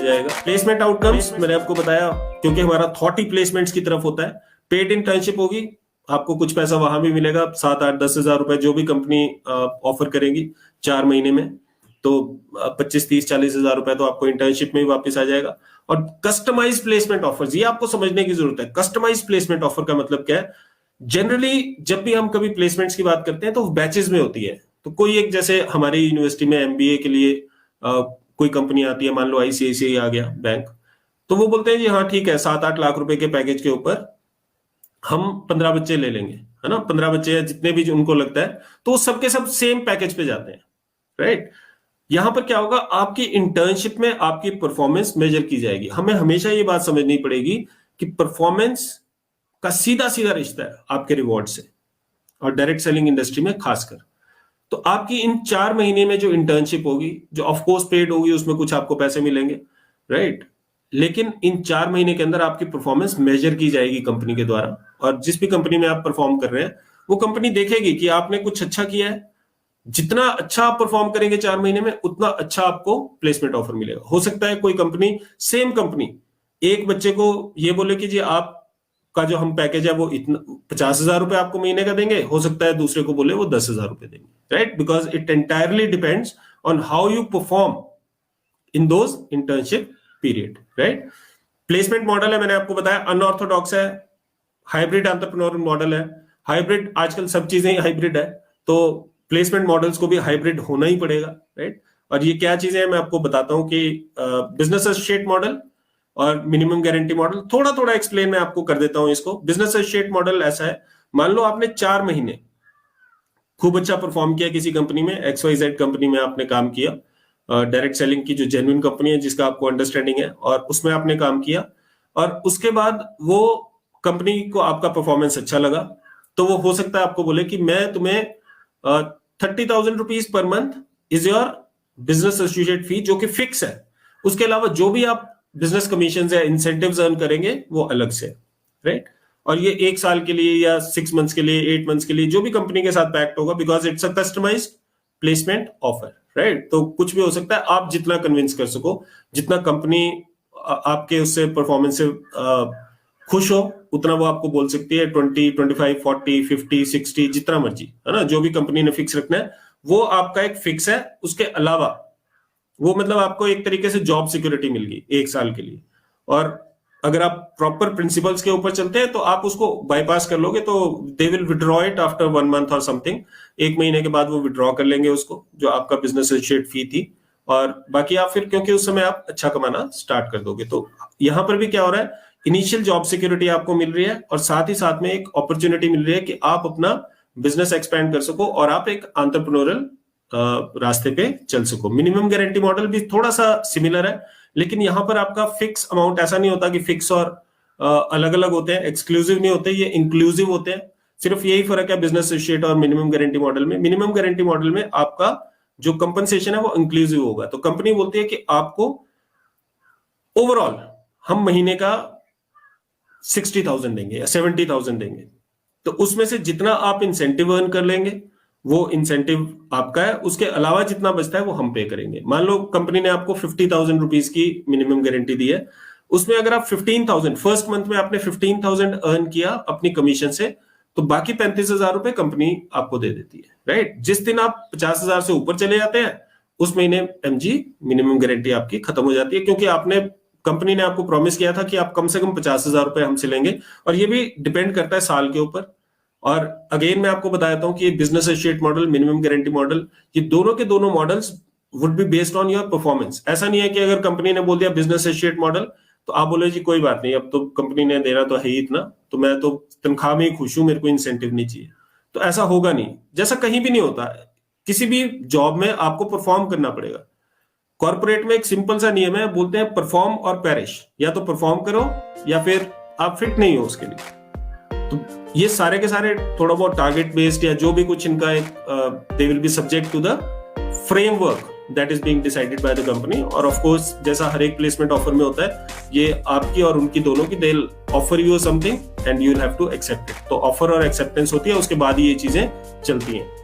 जाएगा। Placement outcomes मैंने आपको बताया, क्योंकि हमारा थॉट ही प्लेसमेंट्स की तरफ होता है। पेड इंटर्नशिप होगी, आपको कुछ पैसा वहां भी मिलेगा, 7-8-10 हज़ार रुपए जो भी कंपनी ऑफर करेगी 4 महीने में, तो 25-30-40 हज़ार रुपए तो आपको इंटर्नशिप में ही वापस आ जाएगा। और कस्टमाइज प्लेसमेंट ऑफर्स, ये आपको समझने की जरूरत है। कस्टमाइज प्लेसमेंट ऑफर का मतलब क्या है? जनरली जब भी हम कभी प्लेसमेंट्स की बात करते हैं तो बैचेस में होती है। तो कोई एक, जैसे हमारी यूनिवर्सिटी में एमबीए के लिए कोई कंपनी आती है, मान लो आईसीआईसीआई आ गया बैंक, तो वो बोलते हैं जी हाँ ठीक है, 7-8 लाख रुपए के पैकेज के ऊपर हम 15 बच्चे ले लेंगे, है ना, 15 बच्चे या जितने भी उनको लगता है, तो सबके सब सेम पैकेज पे जाते हैं, राइट। यहां पर क्या होगा, आपकी इंटर्नशिप में आपकी परफॉर्मेंस मेजर की जाएगी। हमें हमेशा ये बात समझनी पड़ेगी कि परफॉर्मेंस का सीधा सीधा रिश्ता है आपके रिवॉर्ड से, और डायरेक्ट सेलिंग इंडस्ट्री में खासकर। तो आपकी इन 4 महीने में जो इंटर्नशिप होगी, जो ऑफकोर्स पेड होगी, उसमें कुछ आपको पैसे मिलेंगे, राइट, लेकिन इन 4 महीने के अंदर आपकी परफॉर्मेंस मेजर की जाएगी कंपनी के द्वारा। और जिस भी कंपनी में आप परफॉर्म कर रहे हैं, वो कंपनी देखेगी कि आपने कुछ अच्छा किया है। जितना अच्छा आप परफॉर्म करेंगे 4 महीने में, उतना अच्छा आपको प्लेसमेंट ऑफर मिलेगा। हो सकता है कोई कंपनी, सेम कंपनी, एक बच्चे को ये बोले कि जी आपका जो हम पैकेज है वो इतना 50,000 रुपए आपको महीने का देंगे, हो सकता है दूसरे को बोले वो 10,000 रुपए देंगे, right, because it entirely depends on how you perform in those internship period, right. Placement model है, मैंने आपको बताया, अनऑर्थोडॉक्स है, हाइब्रिड एंटरप्रेन्योर मॉडल है। हाइब्रिड, आजकल सब चीजें ही हाइब्रिड है, तो प्लेसमेंट मॉडल्स को भी हाइब्रिड होना ही पड़ेगा, राइट। और ये क्या चीजें हैं मैं आपको बताता हूं कि बिजनेस एसोसिएट मॉडल और मिनिमम गारंटी मॉडल, थोड़ा थोड़ा एक्सप्लेन मैं आपको कर देता हूं इसको। बिजनेस एसोसिएट मॉडल ऐसा है, मान लो आपने 4 महीने खूब अच्छा परफॉर्म किया किसी कंपनी में, XYZ कंपनी में आपने काम किया, डायरेक्ट सेलिंग की जो जेन्युइन कंपनी है जिसका आपको अंडरस्टैंडिंग है, और उसमें आपने काम किया, और उसके बाद वो कंपनी को आपका परफॉर्मेंस अच्छा लगा, तो वो हो सकता है आपको बोले कि मैं तुम्हें 30,000 rupees per month is your business associate fee, जो कि फिक्स है। उसके अलावा जो भी आप बिजनेस कमीशन या इंसेंटिव्स अर्न करेंगे वो अलग से, राइट। और ये 1 साल के लिए या 6 मंथ्स के लिए, 8 मंथ्स के लिए, जो भी कंपनी के साथ पैक्ट होगा, because it's a customised placement offer, right. तो कुछ भी हो सकता है, आप जितना कन्विंस कर सको, जितना कंपनी आपके उससे परफॉर्मेंस से खुश हो, उतना वो आपको बोल सकती है। 20, 25, 40, 50, 60, जितना मर्जी, है ना, जो भी कंपनी ने फिक्स रखना है वो आपका एक फिक्स है। उसके अलावा वो मतलब आपको एक तरीके से जॉब सिक्योरिटी मिल गई 1 साल के लिए। और अगर आप प्रॉपर प्रिंसिपल्स के ऊपर चलते हैं तो आप उसको बाईपास कर लोगे, तो they will withdraw it after 1 month और समथिंग। 1 महीने के बाद वो विड्रॉ कर लेंगे उसको, जो आपका बिजनेस एसोसिएट फी थी, और बाकी आप फिर, क्योंकि उस समय आप अच्छा कमाना स्टार्ट कर दोगे। तो यहां पर भी क्या हो रहा है, इनिशियल जॉब सिक्योरिटी आपको मिल रही है, और साथ ही साथ में एक अपॉर्चुनिटी मिल रही है कि आप अपना बिजनेस एक्सपेंड कर सको और आप एक एंटरप्रेन्योरल रास्ते पे चल सको। मिनिमम गारंटी मॉडल भी थोड़ा सा सिमिलर है, लेकिन यहां पर आपका फिक्स अमाउंट ऐसा नहीं होता कि फिक्स और अलग अलग होते हैं, एक्सक्लूसिव नहीं होते, ये इंक्लूसिव होते हैं। सिर्फ यही फर्क है बिजनेस एसोसिएट और मिनिमम गारंटी मॉडल में। मिनिमम गारंटी मॉडल में आपका जो कंपनसेशन है वो इंक्लूसिव होगा। तो कंपनी बोलती है कि आपको ओवरऑल हम महीने का 60,000 देंगे या 70,000 देंगे, तो उसमें से जितना आप इंसेंटिव अर्न कर लेंगे वो इंसेंटिव आपका है, उसके अलावा जितना बचता है वो हम पे करेंगे। मान लो कंपनी ने आपको 50,000 रुपीज की मिनिमम गारंटी दी है, उसमें अगर आप 15,000 फर्स्ट मंथ में आपने 15,000 अर्न किया अपनी कमीशन से, तो बाकी 35,000 रुपए कंपनी आपको दे देती है, राइट। जिस दिन आप 50,000 से ऊपर चले जाते हैं, उस महीने MG मिनिमम गारंटी आपकी खत्म हो जाती है, क्योंकि आपने, कंपनी ने आपको प्रॉमिस किया था कि आप कम से कम 50,000 रुपए हमसे लेंगे। और ये भी डिपेंड करता है साल के ऊपर। और अगेन मैं आपको बताता हूं कि business associate model, minimum guarantee model, ये दोनों के दोनों models would be based on your performance. ऐसा नहीं है कि अगर कंपनी ने बोल दिया बिजनेस एसोसिएट मॉडल, तो आप बोले जी कोई बात नहीं, अब तो कंपनी ने देना तो है ही इतना, तो मैं तो तनख्वाह में ही खुश हूं, मेरे को इंसेंटिव नहीं चाहिए। तो ऐसा होगा नहीं, जैसा कहीं भी नहीं होता। किसी भी जॉब में आपको परफॉर्म करना पड़ेगा। कॉर्पोरेट में एक सिंपल सा नियम है, बोलते हैं परफॉर्म और पेरिश, या तो परफॉर्म करो या फिर आप फिट नहीं हो उसके लिए। तो ये सारे के सारे थोड़ा बहुत टारगेट बेस्ड या जो भी कुछ इनका एक, they will be subject to the framework that is being decided by the company. और ऑफ कोर्स जैसा हर एक प्लेसमेंट ऑफर में होता है, ये आपकी और उनकी दोनों की, they will offer you something and you will have to accept it. तो ऑफर और एक्सेप्टेंस होती है, उसके बाद ही ये चीजें चलती हैं।